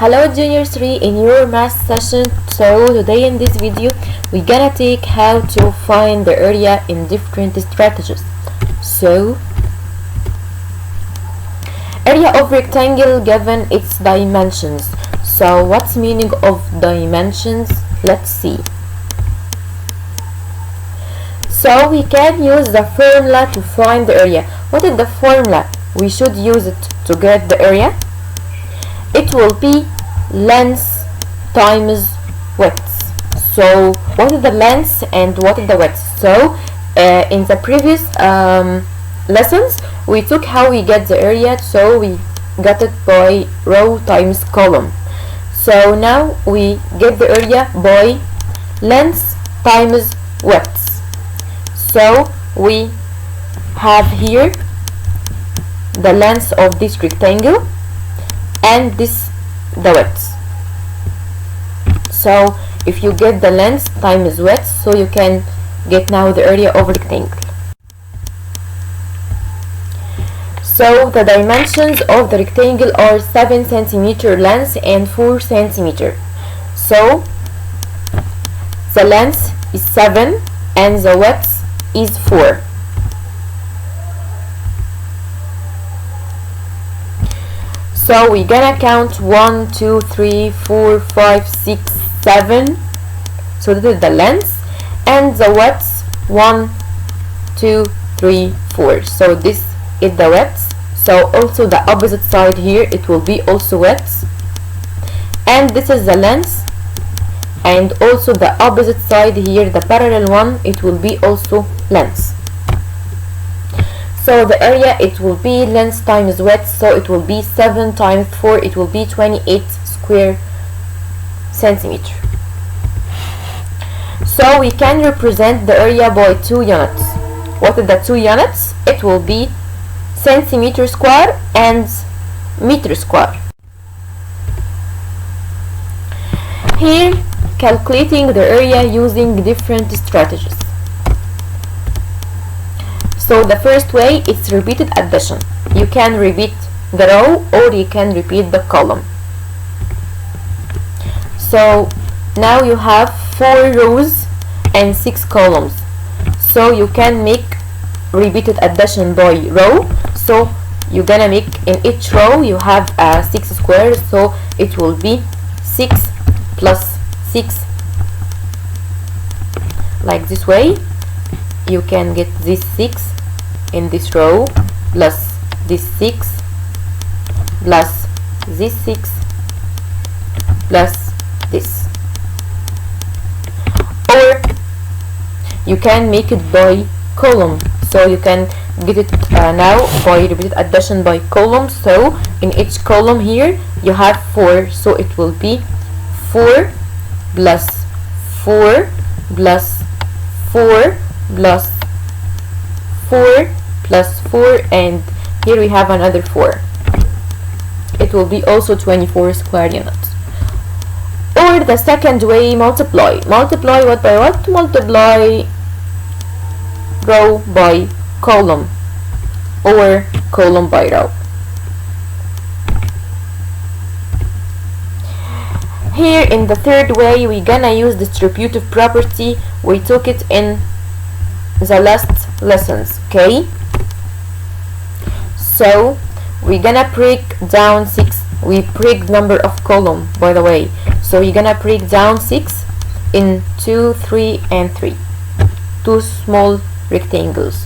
Hello Junior 3 in your math session. So today in this video we're gonna take how to find the area in different strategies. So area of rectangle given its dimensions. So what's meaning of dimensions? Let's see. So we can use the formula to find the area. What is the formula? We should use it to get the area. It will be length times width. So what is the length and what is the width? So in the previous lessons we took how we get the area, so we got it by row times column. So now we get the area by length times width. So we have here the length of this rectangle and this the width. So if you get the length times width, so you can get now the area of rectangle. So the dimensions of the rectangle are 7 cm length and 4 cm. So the length is 7 and the width is 4. So we're gonna count 1, 2, 3, 4, 5, 6, 7. So this is the length, and the width 1, 2, 3, 4. So this is the width. So also the opposite side here, it will be also width, and this is the length, and also the opposite side here, the parallel one, it will be also length. So the area, it will be length times width, so it will be 7 times 4, it will be 28 square centimeter. So we can represent the area by 2 units. What are the 2 units? It will be centimeter square and meter square. Here, calculating the area using different strategies. So the first way is repeated addition. You can repeat the row or you can repeat the column. So now you have 4 rows and 6 columns. So you can make repeated addition by row. So you're gonna make in each row you have 6 squares. So it will be 6 plus 6. Like this way. You can get this 6 in this row plus this 6 plus this 6 plus this, or you can make it by column. So you can get it now by repeated addition by column. So in each column here you have 4, so it will be 4 plus 4 plus 4 plus 4 plus 4, and here we have another 4. It will be also 24 square units. Or the second way, multiply. Multiply what by what? Multiply row by column or column by row. Here in the third way we're gonna use distributive property. We took it in the last lessons, okay? So we're gonna break down 6. We break number of column, by the way. So we're gonna break down 6 in 2, 3 and 3. 2 small rectangles.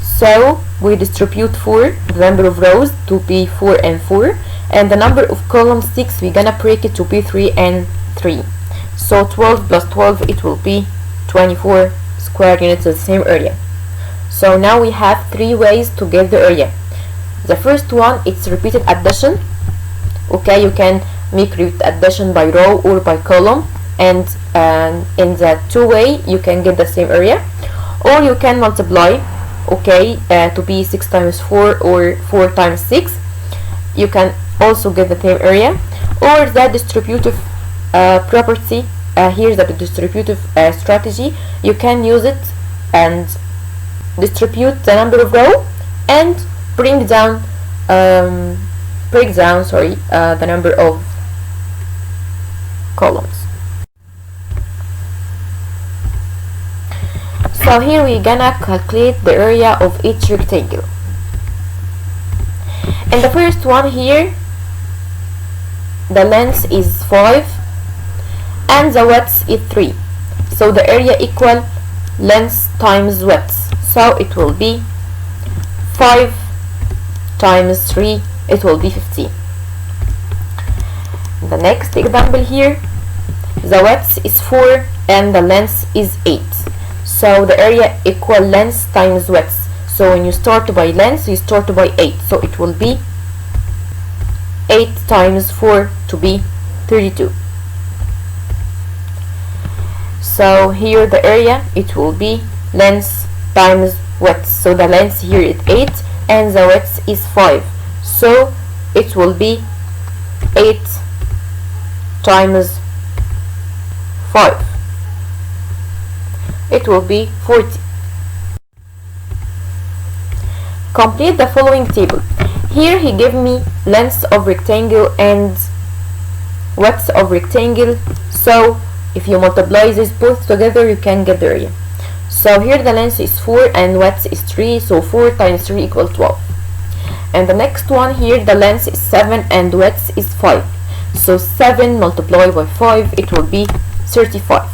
So we distribute 4, the number of rows to be 4 and 4, and the number of columns 6, we're gonna break it to be 3 and 3. So 12 plus 12, it will be 24 square units of the same area. So now we have 3 ways to get the area. The first one, it's repeated addition. Okay, you can make repeated addition by row or by column, and in the 2 way you can get the same area. Or you can multiply, okay, to be 6 times 4 or 4 times 6. You can also get the same area. Or the distributive property. Here's the distributive strategy. You can use it and distribute the number of row and bring down break down, the number of columns. So here we're gonna calculate the area of each rectangle. In the first one here, the length is 5 and the width is 3. So the area equal length times width. So it will be 5 times 3, it will be 15. The next example here, the width is 4 and the length is 8. So the area equal length times width. So when you start by length, you start by 8. So it will be 8 times 4 to be 32. So here the area, it will be length times width. So the length here is 8 and the width is 5. So it will be 8 times 5. It will be 40. Complete the following table. Here he gave me length of rectangle and width of rectangle. So if you multiply these both together, you can get the area. So here the length is 4 and width is 3. So 4 times 3 equals 12. And the next one here, the length is 7 and width is 5. So 7 multiplied by 5, it will be 35.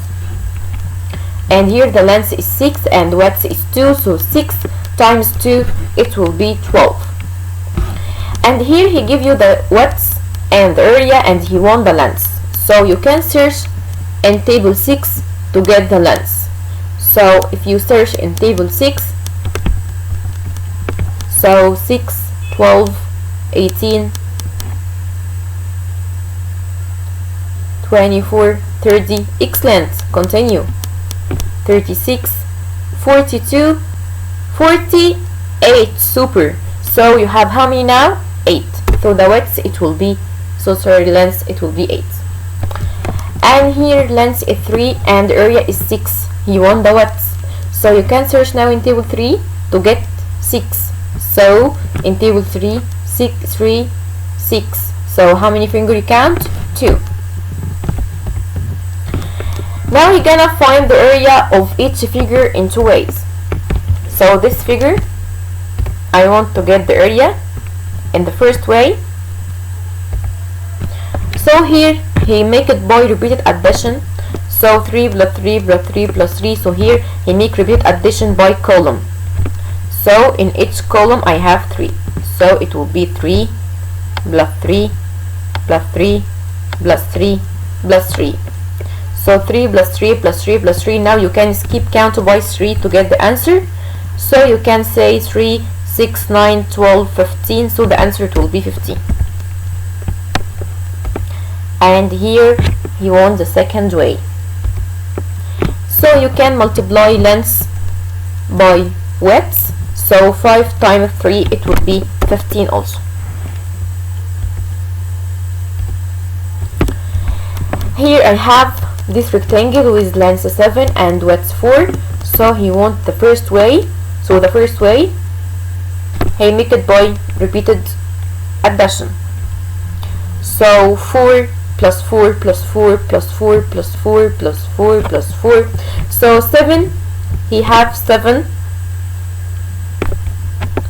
And here the length is 6 and width is 2. So 6 times 2, it will be 12. And here he give you the width and the area and he want the length. So you can search in table 6 to get the length. So if you search in table 6, so 6, 12, 18, 24, 30, excellent, continue, 36, 42, 48, super. So you have how many now? 8. So the width it will be, length it will be 8. And here length is 3 and area is 6. You want the width. So you can search now in table 3 to get 6. So in table 3, 6, 3, 6. So how many finger you count? 2. Now you're gonna find the area of each figure in 2 ways. So this figure, I want to get the area in the first way. So here he make it by repeated addition. So 3 plus 3 plus 3 plus 3. So here he make repeated addition by column. So in each column I have 3. So it will be 3 plus 3 plus 3 plus 3 plus 3. So 3 plus 3 plus 3 plus 3. Now you can skip count by 3 to get the answer. So you can say 3, 6, 9, 12, 15. So the answer will be 15. And here he wants the second way. So you can multiply length by width. So 5 times 3, it will be 15 also. Here I have this rectangle with length 7 and width 4. So he wants the first way. So the first way, he make it by repeated addition. So 4 plus 4 plus 4 plus 4 plus 4 plus 4 plus 4. So 7, he have 7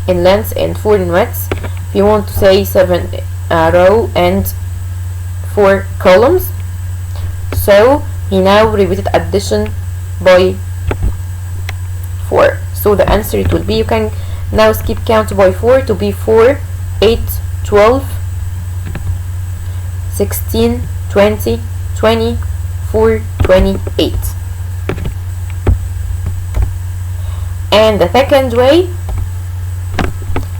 in length and 4 in width. If you want to say 7 row and 4 columns. So he now repeated addition by 4. So the answer it will be, you can now skip count by 4 to be 4, 8, 12, 16, 20, 24, 28. And the second way,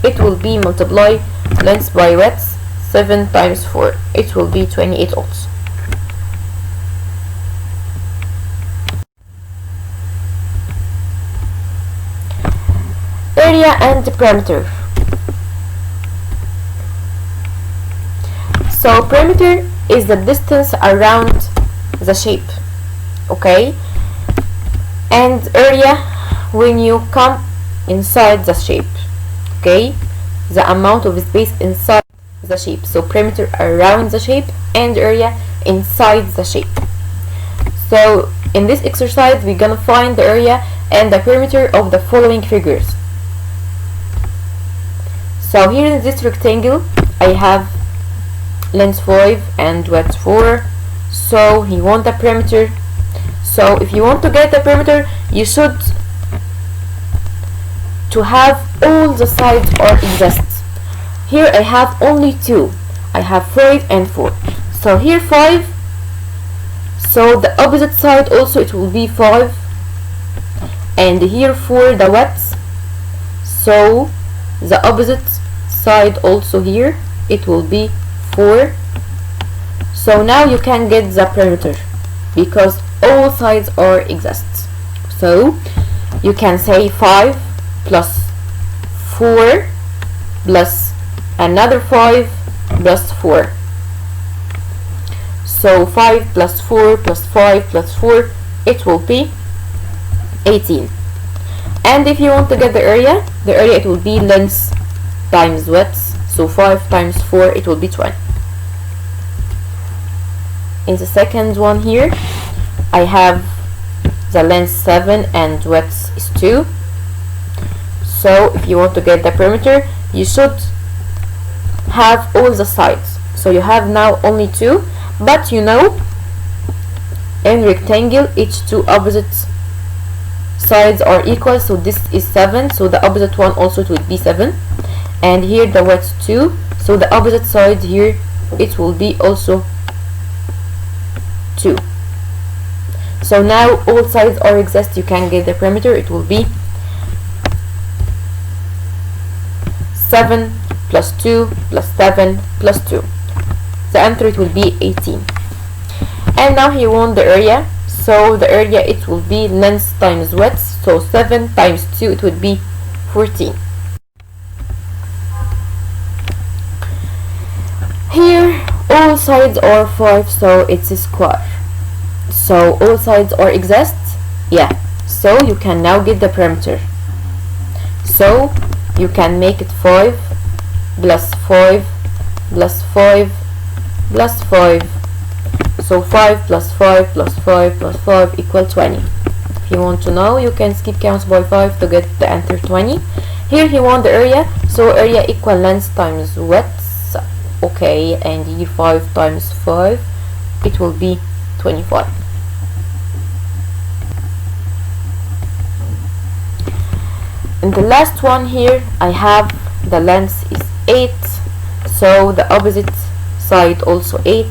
it will be multiply length by width. 7 times 4, it will be 28 also. Area and perimeter. So perimeter is the distance around the shape, okay? And area when you come inside the shape, okay? The amount of space inside the shape. So perimeter around the shape and area inside the shape. So in this exercise we're gonna find the area and the perimeter of the following figures. So here in this rectangle I have length 5 and width 4. So he wants the perimeter. So if you want to get the perimeter, you should to have all the sides or exist. Here I have only 2. I have 5 and 4. So here 5. So the opposite side also it will be 5. And here 4 the width. So the opposite side also here it will be 4. So now you can get the perimeter because all sides are exist. So you can say 5 plus 4 plus another 5 plus 4. So 5 plus 4 plus 5 plus 4 it will be 18. And if you want to get the area it will be length times width. So 5 times 4 it will be 20. In the second one here I have the length 7 and width is 2. So if you want to get the perimeter you should have all the sides. So you have now only 2, but you know in rectangle each two opposite sides are equal. So this is 7, so the opposite one also it will be 7. And here the width 2, so the opposite side here it will be also 2. So now all sides are exist, you can get the perimeter. It will be 7 plus 2 plus 7 plus 2. The answer it will be 18. And now he want the area. So the area it will be length times width. So 7 times 2 it would be 14. Here all sides are 5, so it's a square. So all sides are exist. Yeah. So you can now get the perimeter. So you can make it 5 plus 5 plus 5 plus 5. So 5 plus 5 plus 5 plus 5 equal 20. If you want to know, you can skip counts by 5 to get the answer 20. Here he want the area, so area equal length times width. Okay, and here 5 times 5 it will be 25. And the last one here I have the length is 8, so the opposite side also 8,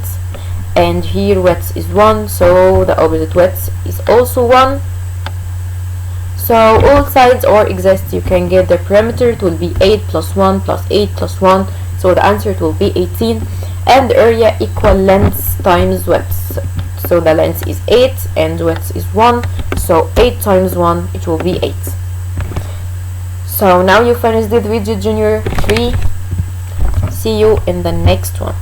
and here width is 1, so the opposite width is also 1. So all sides are exist, you can get the perimeter. It will be 8 plus 1 plus 8 plus 1, so the answer it will be 18. And the area equal length times width, so the length is 8 and width is 1, so 8 times 1 it will be 8. So now you finished the video, Junior 3. See you in the next one.